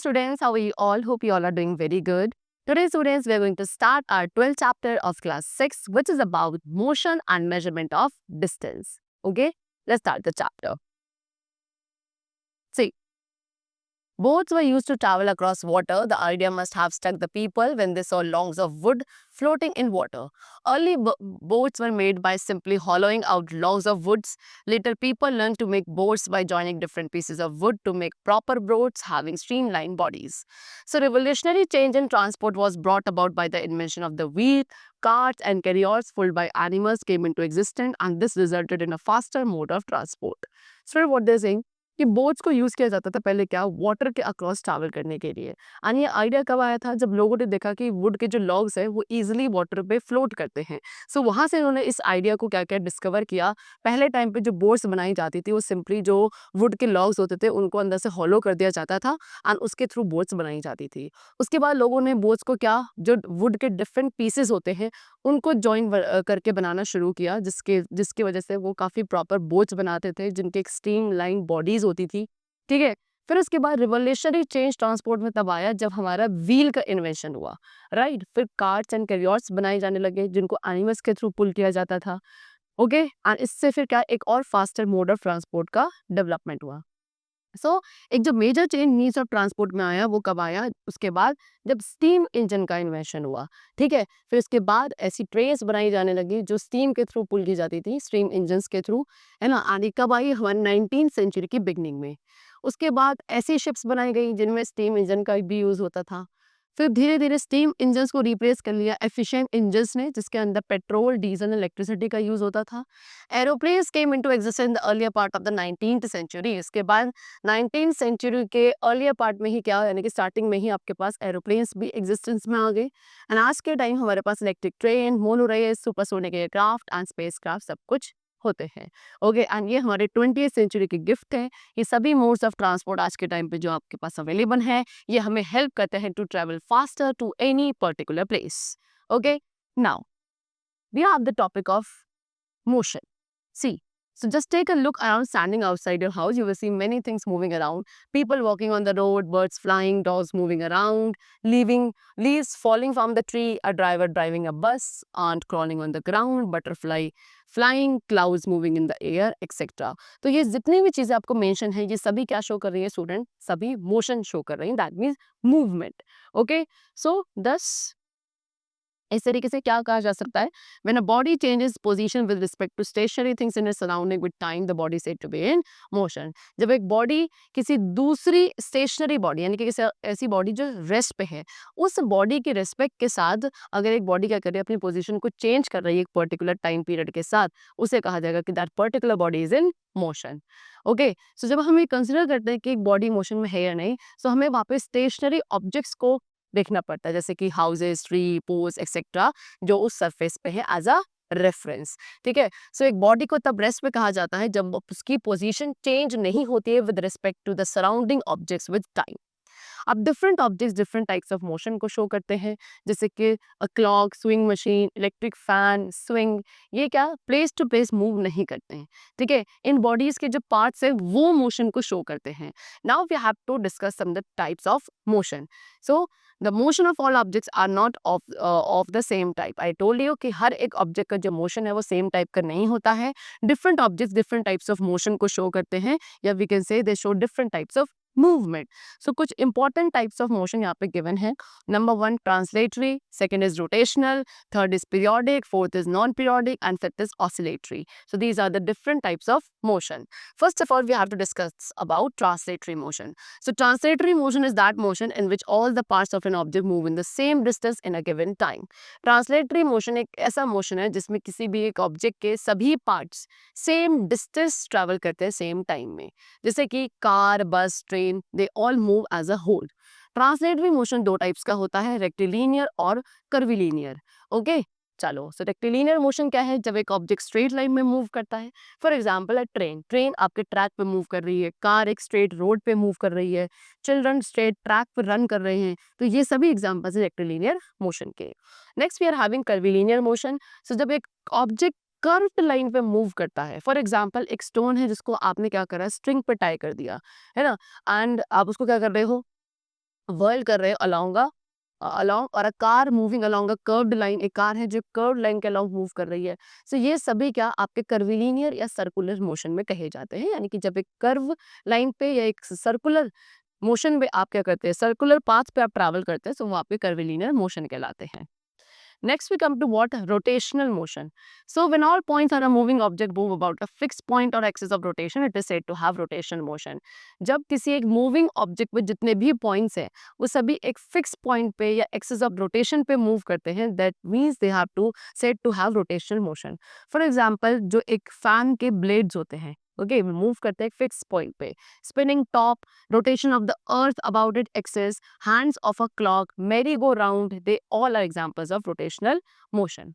students, how are you all? Hope you all are doing very good. Today students, we are going to start our 12th chapter of class 6, which is about motion and measurement of distance. Okay, let's start the chapter. See, boats were used to travel across water. The idea must have struck the people when they saw logs of wood floating in water. Early boats were made by simply hollowing out logs of woods. Later, people learned to make boats by joining different pieces of wood to make proper boats having streamlined bodies. So, revolutionary change in transport was brought about by the invention of the wheel. Carts and carriers pulled by animals came into existence, and this resulted in a faster mode of transport. So, what they're saying, कि boats को use किया जाता था पहले क्या water के across travel करने के लिए। एंड ये आइडिया कब आया था जब लोगों ने देखा कि वुड के जो लॉग्स हैं वो इजीली वाटर पे फ्लोट करते हैं। सो वहाँ से उन्होंने इस आइडिया को क्या-क्या डिस्कवर किया। पहले टाइम पे जो बोट्स बनाई जाती थी वो सिंपली जो वुड के लॉग्स होते थे उनको अंदर से हॉलो कर दिया जाता था एंड उसके थ्रू बोट्स बनाई जाती थी। उसके बाद लोगों ने बोट्स को क्या जो वुड के डिफरेंट पीसेस होते हैं उनको जॉइन करके बनाना शुरू किया जिसके जिसकी वजह से वो काफ़ी प्रॉपर बोट्स बनाते थे जिनकी एक स्ट्रीम लाइन बॉडीज़ होती थी, ठीक है? फिर उसके बाद रिवोल्यूशनरी चेंज ट्रांसपोर्ट में तब आया जब हमारा व्हील का इन्वेंशन हुआ, राइट? फिर कार्ट्स एंड कैरियर्स बनाए जाने लगे जिनको एनिमल्स के थ्रू पुल किया जाता था, ओके? एंड इससे फिर क्या एक और फास्टर मोड ऑफ ट्रांसपोर्ट का डेवलपमेंट हुआ। सो एक जो major change means of transport में आया वो कब आया उसके बाद जब स्टीम इंजन का इन्वेंशन हुआ, ठीक है? फिर उसके बाद ऐसी ट्रेन्स बनाई जाने लगी जो स्टीम के थ्रू पुल की जाती थी, स्टीम इंजन्स के थ्रू, है ना? आने कब आई हमारी 19th सेंचुरी की बिगनिंग में। उसके बाद ऐसी शिप्स बनाई गई जिनमें स्टीम इंजन का भी यूज़ होता था। फिर धीरे-धीरे स्टीम इंजन्स को रिप्लेस कर लिया एफिशिएंट इंजन्स ने जिसके अंदर पेट्रोल, डीजल, इलेक्ट्रिसिटी का यूज़ होता था। Aeroplanes came into existence in the earlier part of the 19th century. इसके बाद 19th सेंचुरी के अर्लियर पार्ट में ही क्या यानी कि स्टार्टिंग में ही आपके पास एरोप्लेन्स भी एग्जिस्टेंस में आ गए एंड आज के टाइम हमारे पास electric train, monorail, supersonic aircraft and spacecraft सब कुछ होते हैं। ओके एंड ये हमारे 20th सेंचुरी के गिफ्ट हैं। ये सभी मोड्स ऑफ ट्रांसपोर्ट आज के टाइम पे जो आपके पास अवेलेबल है ये हमें हेल्प करते हैं to travel faster to any particular place. Okay, now we have the topic of motion. See, so just take a look around standing outside your house. You will see many things moving around. People walking on the road, birds flying, dogs moving around, leaves falling from the tree, a driver driving a bus, ant crawling on the ground, butterfly flying, clouds moving in the air, etc. तो ये जितनी भी चीज़ें आपको mention है ये सभी क्या शो कर रही है स्टूडेंट? सभी मोशन शो कर रही हैं। That means movement. Okay, so this इस तरीके से क्या कहा जा सकता है when a body changes position with respect to stationary things in its surrounding with time the body said to be in motion. जब एक बॉडी किसी दूसरी स्टेशनरी बॉडी यानी कि किसी ऐसी बॉडी जो रेस्ट पे है उस बॉडी के रिस्पेक्ट के साथ अगर एक बॉडी क्या कर रही है अपनी पोजीशन को चेंज कर रही है एक पर्टिकुलर टाइम पीरियड के साथ उसे कहा जाएगा कि that particular body is in motion. Okay, so जब हम ये कंसिडर करते हैं कि एक बॉडी मोशन में है या नहीं सो हमें वहाँ पे स्टेशनरी ऑब्जेक्ट्स को देखना पड़ता है जैसे कि हाउसेस, ट्री, पोल्स एक्सेट्रा जो उस सरफेस पे है एज अ रेफरेंस, ठीक है? सो एक बॉडी को तब रेस्ट पे कहा जाता है जब उसकी पोजीशन चेंज नहीं होती है with respect to the surrounding objects with time. अब different objects different types of motion को शो करते हैं जैसे कि clock, swing machine, electric fan, swing, ये क्या प्लेस टू प्लेस मूव नहीं करते हैं, ठीक है? इन बॉडीज के जो पार्ट्स है वो मोशन को शो करते हैं। Now we have to discuss some the types of motion. So the motion of all objects are not of the same type. I told you कि हर एक ऑब्जेक्ट का जो मोशन है वो सेम टाइप का नहीं होता है। Different objects different types of motion को शो करते हैं या we can say they show different types of movement. So कुछ इंपॉर्टेंट टाइप्स ऑफ मोशन यहाँ पे गिवन है। Number 1 translatory, second is rotational, third is periodic, fourth is non periodic and fifth is oscillatory. So these are the different types of motion. First of all, we have to discuss about translatory motion. So translatory motion is that motion in which all the parts of an object move in the same distance in a given time. Translatory motion एक ऐसा motion है जिसमें किसी भी एक object के सभी parts same distance travel करते हैं same time में। जैसे कि कार, बस, train, they all move as a whole. Translatory motion दो टाइप्स का होता है, रेक्टिलिनियर और कर्विलिनियर। ओके, चलो, सो रेक्टिलिनियर मोशन क्या है? जब एक ऑब्जेक्ट स्ट्रेट लाइन में मूव करता है। फॉर एग्जांपल ट्रेन ट्रेन आपके ट्रैक पे मूव कर रही है, कार एक स्ट्रेट रोड पे मूव कर रही है, चिल्ड्रन स्ट्रेट ट्रैक पे रन कर रहे हैं। तो ये सभी एग्जांपल्स है रेक्टिलिनियर मोशन के। Next we are having curvilinear motion. So जब एक ऑब्जेक्ट कर्व्ड लाइन पे मूव करता है, फॉर एग्जांपल एक स्टोन है जिसको आपने क्या करा, स्ट्रिंग पे टाई कर दिया, है ना, एंड आप उसको क्या कर रहे हो, वर्ल्ड कर रहे हैं along और a car moving along a curved line, एक कार है जो कर्व्ड लाइन के along मूव कर रही है। सो ये सभी क्या आपके कर्विलिनियर या सर्कुलर मोशन में कहे जाते हैं, यानी कि जब एक कर्व लाइन पे या एक सर्कुलर मोशन में आप क्या करते हैं, सर्कुलर पाथ पे आप ट्रैवल करते हैं, सो वो आपके कर्विलिनियर मोशन कहलाते हैं। Next, we come to what? Rotational motion. So, when all points on a moving object move about a fixed point or axis of rotation, it is said to have rotational motion. जब किसी एक moving object पे जितने भी points हैं वो सभी एक फिक्स पॉइंट पे या एक्सिस ऑफ रोटेशन पे मूव करते हैं, that means they have to said to have rotational motion. For example, जो एक फैन के ब्लेड्स होते हैं, ओके, मूव करते हैं एक फिक्स पॉइंट पे, spinning top, rotation of the earth about its axis, hands of a clock, merry-go-round, they all are examples of rotational motion.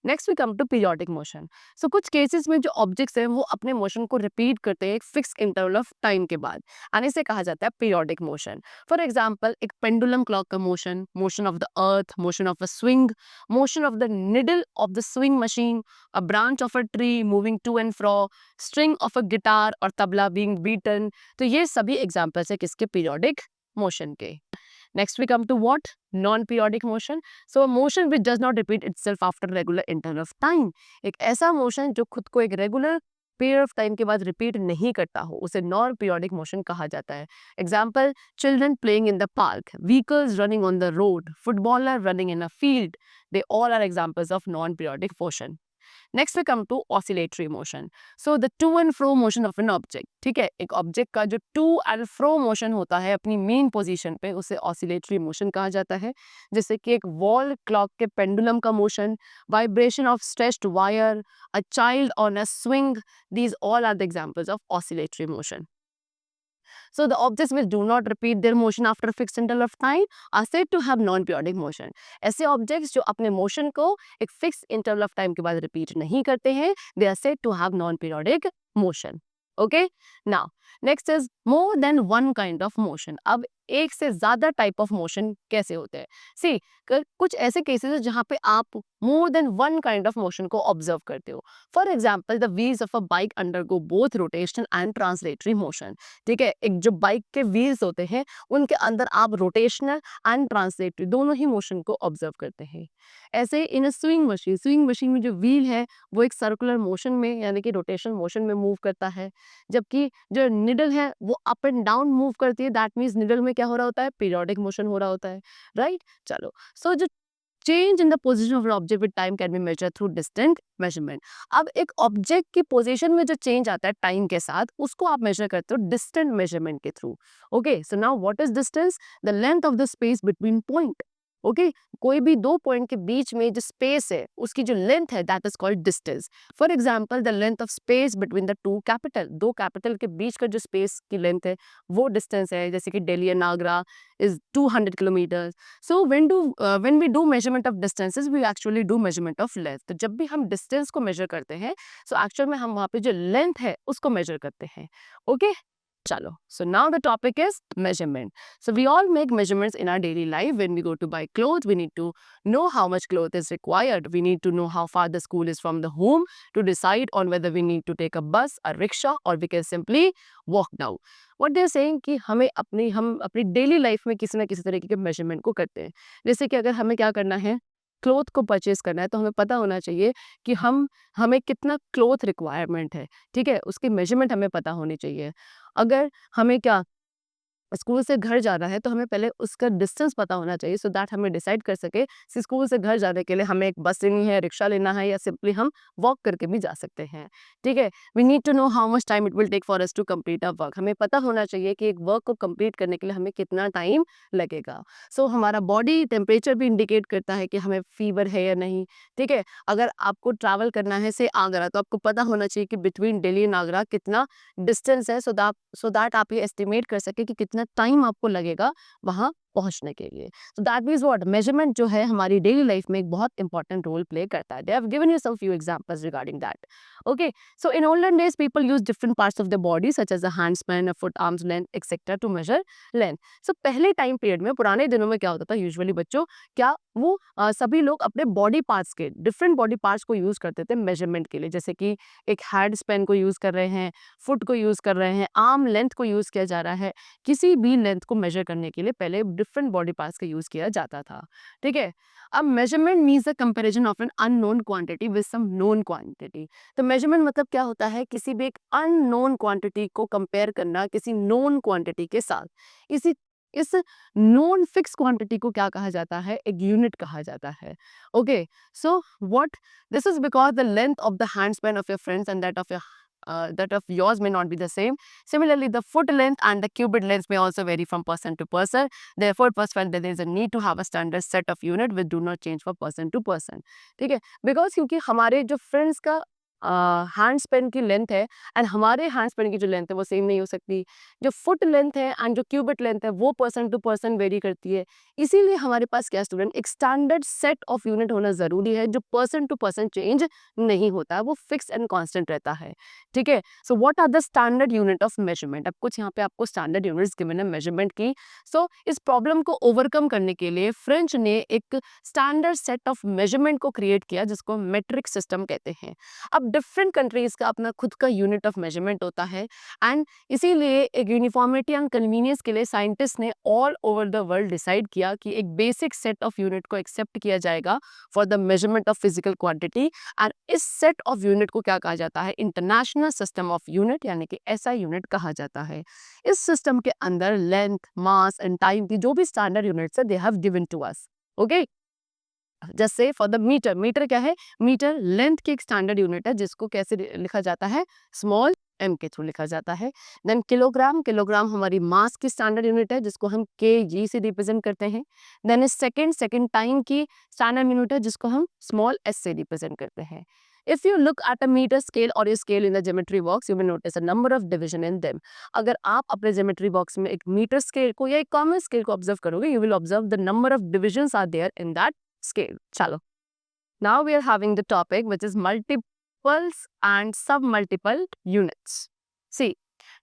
Next we come to periodic motion. So कुछ cases में जो objects हैं वो अपने motion को repeat करते हैं एक फिक्स इंटरवल ऑफ टाइम के बाद, एंड इसे कहा जाता है पीरियोडिक मोशन। फॉर एग्जांपल, एक पेंडुलम क्लॉक का motion, motion of the Earth, motion of a swing, motion of the needle of the swing machine, a branch of a tree moving to and fro, string of a guitar और tabla being beaten. तो ये सभी examples है किसके? Periodic motion के। Next, we come to what? Non-periodic motion. So, a motion which does not repeat itself after regular interval of time. एक ऐसा motion जो खुद को एक रेगुलर पीरियड ऑफ टाइम के बाद रिपीट नहीं करता हो, उसे नॉन पीरियोडिक मोशन कहा जाता है। Example, children playing in the park, vehicles running on the road, footballer running in a field, they all are examples of non periodic motion. Next we come to oscillatory motion. So the to and fro motion of an object, ठीक है, एक object का जो to and fro motion होता है अपनी main position पे, उसे ऑसिलेटरी मोशन कहा जाता है। जैसे कि एक वॉल क्लॉक के पेंडुलम का motion, vibration of stretched wire, a child on a swing, these all are the examples of oscillatory motion. So the objects which do not repeat their motion after a fixed interval of time are said to have non-periodic motion. ऐसे objects जो अपने motion को एक fixed interval of time के बाद repeat नहीं करते हैं, they are said to have non-periodic motion. Okay? Now, next is more than one kind of motion. अब एक से ज्यादा टाइप ऑफ मोशन कैसे होते हैं? सी, कुछ ऐसे केसेस है जहाँ पे आप more than one kind of motion को ऑब्जर्व करते हो। For example, the wheels of a bike undergo both rotational and translatory motion. ठीक है, एक जो बाइक के व्हील्स होते हैं उनके अंदर आप रोटेशनल एंड ट्रांसलेटरी दोनों ही मोशन को ऑब्जर्व करते हैं। ऐसे इन स्विंग मशीन में जो व्हील है वो एक सर्कुलर मोशन में यानी कि रोटेशन मोशन में मूव करता है, जबकि जो निडल है वो अप एंड डाउन मूव करती है। दैट मीन्स निडल में क्या हो रहा होता है? पीरियोडिक मोशन हो रहा होता है, राइट? चलो, सो जो change in the position of object with time can be measure through distant measurement. अब एक ऑब्जेक्ट की पोजीशन में जो चेंज आता है टाइम के साथ, उसको आप मेजर करते हो डिस्टेंट मेजरमेंट के through. Okay, so now what is distance? The length of the space between point. Okay, कोई भी दो पॉइंट के बीच में जो स्पेस है उसकी जो लेंथ है that is called distance. For example, the length of space between the two capital, दो कैपिटल के बीच का जो स्पेस की लेंथ है वो डिस्टेंस है। जैसे कि Delhi and Agra is 200 kilometre. So when we do measurement of distances, we actually do measurement of length. तो जब भी हम डिस्टेंस को मेजर करते हैं, सो एक्चुअल में हम वहाँ पे जो लेंथ है उसको मेजर करते हैं। ओके, चलो, so now the topic is measurement. So we all make measurements in our daily life. When we go to buy clothes, we need to know how much cloth is required. We need to know how far the school is from the home to decide on whether we need to take a bus, a rickshaw, or we can simply walk down. What they are saying कि हम अपनी daily life में किसी ना किसी तरीके के measurement को करते हैं। जैसे कि अगर हमें क्या करना है, क्लोथ को परचेज करना है, तो हमें पता होना चाहिए कि हमें कितना क्लोथ रिक्वायरमेंट है। ठीक है, उसकी मेजरमेंट हमें पता होनी चाहिए। अगर हमें क्या स्कूल से घर जाना है तो हमें पहले उसका डिस्टेंस पता होना चाहिए, सो दैट हमें डिसाइड कर सके कि स्कूल से घर जाने के लिए हमें एक बस लेनी है, रिक्शा लेना है, या सिंपली हम वॉक करके भी जा सकते हैं। ठीक है, we need to know how much time it will take for us to complete a work. हमें पता होना चाहिए कि एक वर्क को कंप्लीट करने के लिए हमें कितना टाइम लगेगा। सो हमारा बॉडी टेम्परेचर भी इंडिकेट करता है कि हमें फीवर है या नहीं। ठीक है, अगर आपको ट्रैवल करना है से आगरा, तो आपको पता होना चाहिए कि बिटवीन दिल्ली एंड आगरा कितना डिस्टेंस है, सो दैट आप ये एस्टिमेट कर सके कि कितना टाइम आपको लगेगा वहां पहुंचने के लिए। So that means what, measurement जो है हमारी डेली लाइफ में एक बहुत इंपॉर्टेंट रोल प्ले करता है। They have given you some few examples regarding that. Okay, so in olden days people use different parts of the body such as a hand span, a foot, arms length etcetera to measure length. So पहले time period में, पुराने दिनों में क्या होता था usually बच्चों, क्या वो सभी लोग अपने बॉडी पार्ट्स के डिफरेंट बॉडी पार्ट्स को यूज करते थे मेजरमेंट के लिए। जैसे कि एक हैंड स्पैन को यूज कर रहे हैं, फुट को यूज कर रहे हैं, आर्म लेंथ को यूज किया जा रहा है। किसी भी लेंथ को मेजर करने के लिए पहले डिफरेंट बॉडी पार्ट्स का यूज किया जाता था, ठीक है। अब measurement means the comparison of an unknown quantity with some known quantity. तो मेजरमेंट मतलब क्या होता है, किसी भी एक अननोन क्वांटिटी को कंपेयर करना किसी नोन क्वांटिटी के साथ। इस नॉन फिक्स क्वांटिटी को क्या कहा जाता है, एक यूनिट कहा जाता है। Okay, so what this is because the length of the hand span of your friends and that of yours may not be the same. Similarly, the foot length and the cubit length may also vary from person to person. Therefore, it was felt that there is a need to have a standard set of unit which do not change for person to person. ठीक है, because क्योंकि हमारे जो friends का hand Spain की length है and हमारे hand Spain की जो लेंथ है वो सेम नहीं हो सकती। जो फुट लेंथ है एंड जो क्यूबिट लेंथ है वो पर्सन टू पर्सन वेरी करती है। इसीलिए हमारे पास क्या स्टूडेंट, एक स्टैंडर्ड सेट ऑफ यूनिट होना जरूरी है जो पर्सन टू पर्सन चेंज नहीं होता है, वो फिक्स एंड कांस्टेंट रहता है, ठीक है। So what are the standard unit of measurement, अब कुछ यहाँ पे आपको स्टैंडर्ड यूनिट्स गिवन है मेजरमेंट की। सो इस प्रॉब्लम को ओवरकम करने के लिए फ्रेंच ने एक स्टैंडर्ड सेट ऑफ मेजरमेंट को क्रिएट किया जिसको मेट्रिक सिस्टम कहते हैं। अब डिफरेंट कंट्रीज का अपना खुद का यूनिट ऑफ मेजरमेंट होता है एंड इसीलिए एक यूनिफॉर्मिटी एंड कन्वीनियंस के लिए साइंटिस्ट ने all over the world decide किया कि एक बेसिक सेट ऑफ यूनिट को एक्सेप्ट किया जाएगा for the measurement of physical quantity and इस सेट ऑफ यूनिट को क्या कहा जाता है, इंटरनेशनल सिस्टम ऑफ यूनिट यानी कि एसआई यूनिट कहा जाता है। इस सिस्टम के अंदर लेंथ, मास एंड टाइम की जो भी स्टैंडर्ड यूनिट्स है they have given to us. Okay, जैसे फॉर द मीटर, मीटर क्या है, मीटर लेंथ की एक स्टैंडर्ड यूनिट है जिसको कैसे लिखा जाता है, स्मॉल m के थ्रू लिखा जाता है। देन किलोग्राम, किलोग्राम हमारी मास की स्टैंडर्ड यूनिट है जिसको हम kg से रिप्रेजेंट करते हैं। देन सेकंड, सेकंड टाइम की स्टैंडर्ड यूनिट है जिसको हम स्मॉल s से रिप्रेजेंट करते हैं। If you look at a meter scale or a scale in the geometry box, you will notice a number of division in them. अगर आप अपने geometry box में एक मीटर स्केल को या एक कॉमन स्केल को ऑब्जर्व करोगे, you will observe the number of divisions are there in that scale. चलो, now we are having the topic which is multiples and sub-multiple units. See,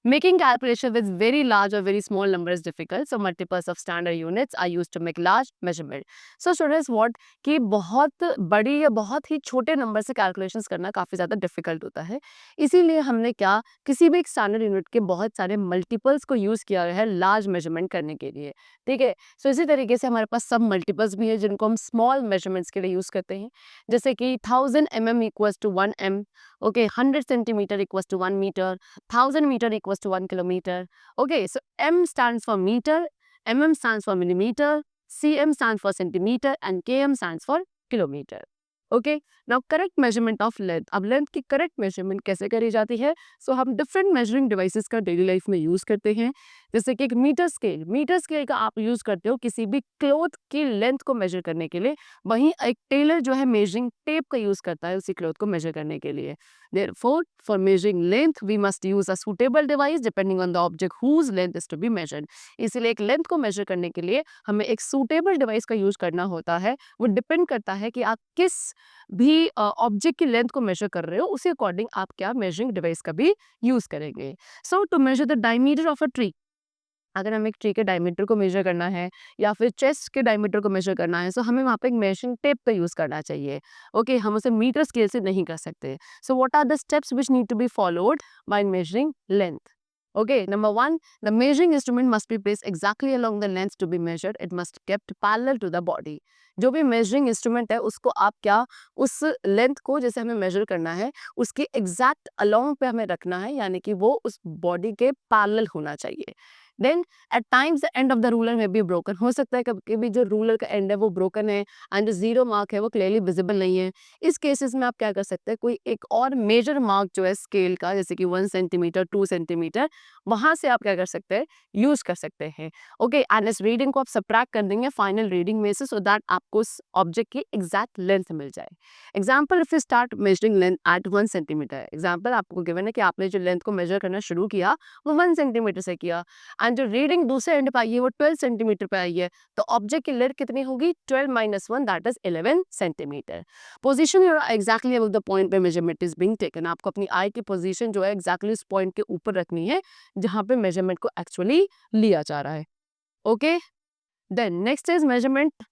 making calculation with very large or very small number is difficult, so multiples of standard units are used to make large measurement. So students, what कि बहुत बड़ी या बहुत ही छोटे number से calculations करना काफ़ी ज़्यादा डिफिकल्ट होता है। इसीलिए हमने क्या, किसी भी एक स्टैंडर्ड यूनिट के बहुत सारे मल्टीपल्स को यूज़ किया गया है लार्ज मेजरमेंट करने के लिए, ठीक है। सो इसी तरीके से हमारे पास सब मल्टीपल्स भी है जिनको हम स्मॉल मेजरमेंट्स के लिए यूज़ करते हैं, जैसे कि 1000 mm equals to 1 m, okay, 100 centimetre equals to 1 metre, 1000 meter equals to 1 kilometer. Okay, so M stands for meter, mm stands for millimeter, cm stands for centimeter and km stands for kilometer. Okay, now correct measurement of length. अब length की correct measurement कैसे करी जाती है, सो हम different measuring devices का daily life में use करते हैं। जैसे कि एक मीटर स्केल, मीटर स्केल का आप यूज़ करते हो किसी भी क्लॉथ की लेंथ को मेजर करने के लिए, वहीं एक टेलर जो है मेजरिंग टेप का यूज़ करता है उसी क्लॉथ को मेजर करने के लिए। Therefore, for measuring length, we must use a suitable device depending on the object whose length is to be measured. इसलिए एक लेंथ को मेजर करने के लिए हमें एक suitable device का यूज करना होता है। वो डिपेंड करता है कि आप किस भी ऑब्जेक्ट की लेंथ को मेजर कर रहे हो, उसी अकॉर्डिंग आप क्या मेजरिंग डिवाइस का भी यूज करेंगे। So to measure the diameter of a tree, अगर हमें एक ट्री के डायमीटर को मेजर करना है या फिर चेस्ट के डायमीटर को मेजर करना है, सो हमें वहाँ पे एक मेजरिंग टेप का यूज़ करना चाहिए। ओके, हम उसे मीटर स्केल से नहीं कर सकते। So what are the steps which need to be followed by measuring length? Okay, number one, the measuring instrument must be placed exactly along the length to be measured. It must kept parallel to the body. जो भी measuring instrument है उसको आप क्या, उस length को जैसे हमें मेजर करना है उसके एग्जैक्ट along पे हमें रखना है, यानी कि वो उस बॉडी के पैरेलल होना चाहिए। Then at times the end of the ruler may be broken, हो सकता है कभी कभी जो रूलर का एंड है वो ब्रोकन है एंड जो जीरो मार्क है वो क्लियरली विजिबल नहीं है। इस केसेस में आप क्या कर सकते हैं, कोई एक और मेजर मार्क जो है स्केल का, जैसे कि 1 सेंटीमीटर 2 सेंटीमीटर, वहां से आप क्या कर सकते हैं, यूज कर सकते हैं। ओके, एंड इस रीडिंग को आप सबट्रैक्ट कर देंगे फाइनल रीडिंग में से, सो दैट आपको उस ऑब्जेक्ट की एग्जैक्ट लेंथ मिल जाए। Example, if you start measuring length at 1 centimetre, example आपको गिवन है कि आपने जो लेंथ को मेजर करना शुरू किया वो 1 सेंटीमीटर से किया एंड जो रीडिंग दूसरे एंड पे आई है वो 12 सेंटीमीटर पे आई है, तो ऑब्जेक्ट की लेंथ कितनी होगी, 12 minus 1 that is 11 centimetre. Position exactly above the point पे मेजरमेंट इज बीइंग टेकन, आपको अपनी आई की पोजीशन जो है एग्जैक्टली उस पॉइंट के ऊपर रखनी है जहां पे मेजरमेंट को एक्चुअली लिया जा रहा है। Okay, then next is measurement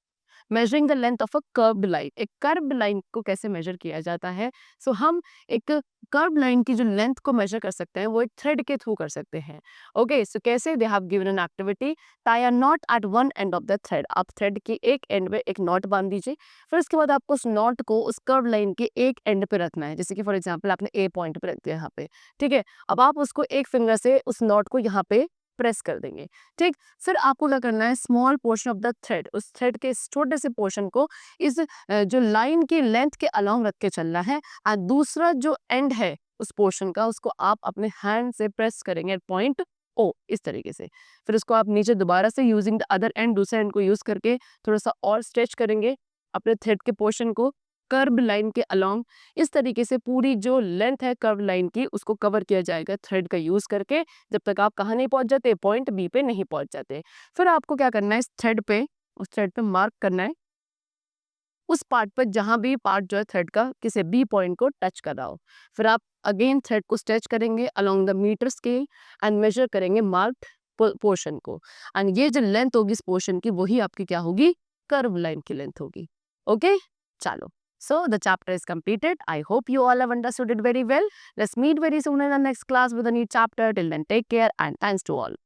measuring the length of a curved line, एक कर्व्ड लाइन को कैसे मेजर किया जाता है? सो हम एक कर्व्ड लाइन की जो लेंथ को मेजर कर सकते हैं वो एक थ्रेड के थ्रू कर सकते हैं। ओके, सो कैसे? दे have given an activity, tie a not at one and of the thread. आप थ्रेड के एक एंड में एक नॉट बांध दीजिए, फिर उसके बाद आपको उस नॉट को उस कर्व लाइन के एक एंड पे रखना है। जैसे कि फॉर एग्जांपल आपने ए पॉइंट पे रख दिया यहाँ पे, ठीक है। अब आप उसको एक फिंगर से उस नॉट को यहाँ पे प्रेस कर देंगे, ठीक। फिर आपको क्या करना है, small portion of the thread, उस थ्रेड के इस छोटे से पोर्शन को इस जो लाइन की लेंथ के अलोंग रख के चलना है, और दूसरा जो एंड है उस पोर्शन का, उसको आप अपने हैंड से प्रेस करेंगे पॉइंट ओ, इस तरीके से। फिर उसको आप नीचे दोबारा से यूजिंग द अदर एंड, दूसरे एंड को यूज करके थोड़ा सा और स्ट्रेच करेंगे अपने थ्रेड के पोर्शन को कर्व लाइन के अलोंग। इस तरीके से पूरी जो लेंथ है कर्व लाइन की उसको कवर किया जाएगा थ्रेड का यूज करके, जब तक आप कहाँ नहीं पहुंच जाते, पॉइंट बी पे नहीं पहुंच जाते। फिर आपको क्या करना है, इस थ्रेड पे, उस थ्रेड पे मार्क करना है उस पार्ट पर जहां भी पार्ट जो है थ्रेड का किसी बी पॉइंट को टच कर रहा हो। फिर आप अगेन थ्रेड को स्ट्रेच करेंगे along the metre scale and measure करेंगे मार्क्ड पोर्शन को, एंड ये जो लेंथ होगी इस पोर्शन की वही आपकी क्या होगी, कर्व लाइन की लेंथ होगी। ओके, चलो, so the chapter is completed. I hope you all have understood it very well. Let's meet very soon in the next class with a new chapter. Till then, take care and thanks to all.